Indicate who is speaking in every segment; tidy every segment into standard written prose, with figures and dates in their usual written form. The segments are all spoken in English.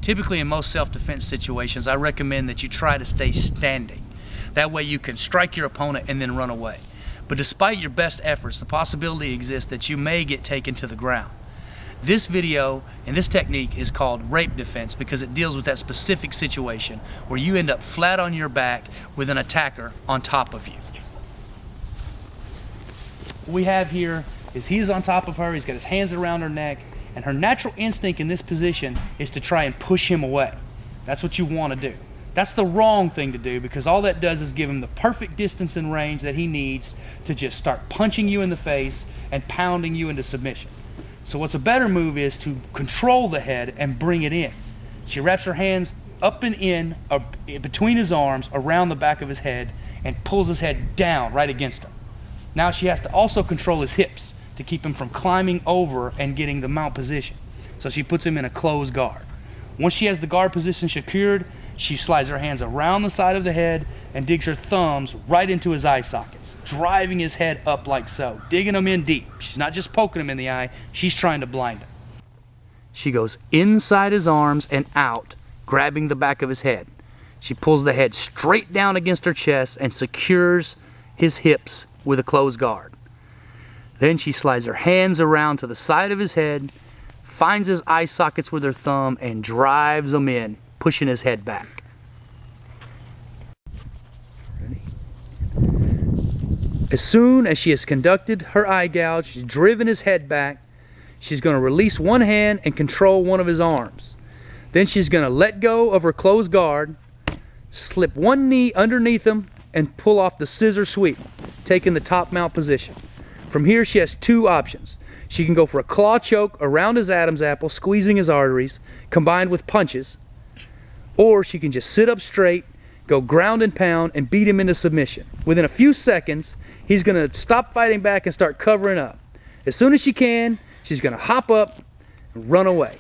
Speaker 1: Typically in most self-defense situations, I recommend that you try to stay standing. That way you can strike your opponent and then run away. But despite your best efforts, the possibility exists that you may get taken to the ground. This video and this technique is called rape defense because it deals with that specific situation where you end up flat on your back with an attacker on top of you. What we have here is he's on top of her, he's got his hands around her neck, and her natural instinct in this position is to try and push him away. That's what you want to do. That's the wrong thing to do because all that does is give him the perfect distance and range that he needs to just start punching you in the face and pounding you into submission. So what's a better move is to control the head and bring it in. She wraps her hands up and in between his arms around the back of his head and pulls his head down right against him. Now she has to also control his hips to keep him from climbing over and getting the mount position. So she puts him in a closed guard. Once she has the guard position secured, she slides her hands around the side of the head and digs her thumbs right into his eye sockets, driving his head up like so, digging him in deep. She's not just poking him in the eye, she's trying to blind him. She goes inside his arms and out, grabbing the back of his head. She pulls the head straight down against her chest and secures his hips with a closed guard. Then she slides her hands around to the side of his head, finds his eye sockets with her thumb, and drives them in, pushing his head back. Ready? As soon as she has conducted her eye gouge, she's driven his head back, she's going to release one hand and control one of his arms. Then she's going to let go of her closed guard, slip one knee underneath him, and pull off the scissor sweep, taking the top mount position. From here she has two options. She can go for a claw choke around his Adam's apple, squeezing his arteries, combined with punches, or she can just sit up straight, go ground and pound, and beat him into submission. Within a few seconds, he's going to stop fighting back and start covering up. As soon as she can, she's going to hop up and run away.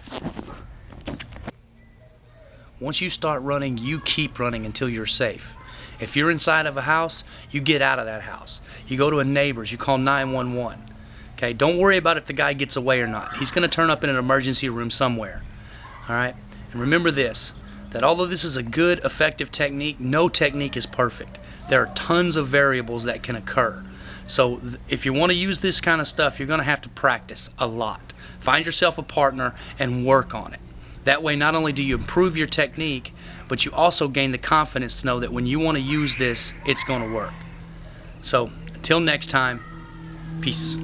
Speaker 1: Once you start running, you keep running until you're safe. If you're inside of a house, you get out of that house. You go to a neighbor's, you call 911. Okay, don't worry about if the guy gets away or not. He's going to turn up in an emergency room somewhere. All right? And remember this, that although this is a good, effective technique, no technique is perfect. There are tons of variables that can occur. So if you want to use this kind of stuff, you're going to have to practice a lot. Find yourself a partner and work on it. That way, not only do you improve your technique, but you also gain the confidence to know that when you want to use this, it's going to work. So, until next time, peace.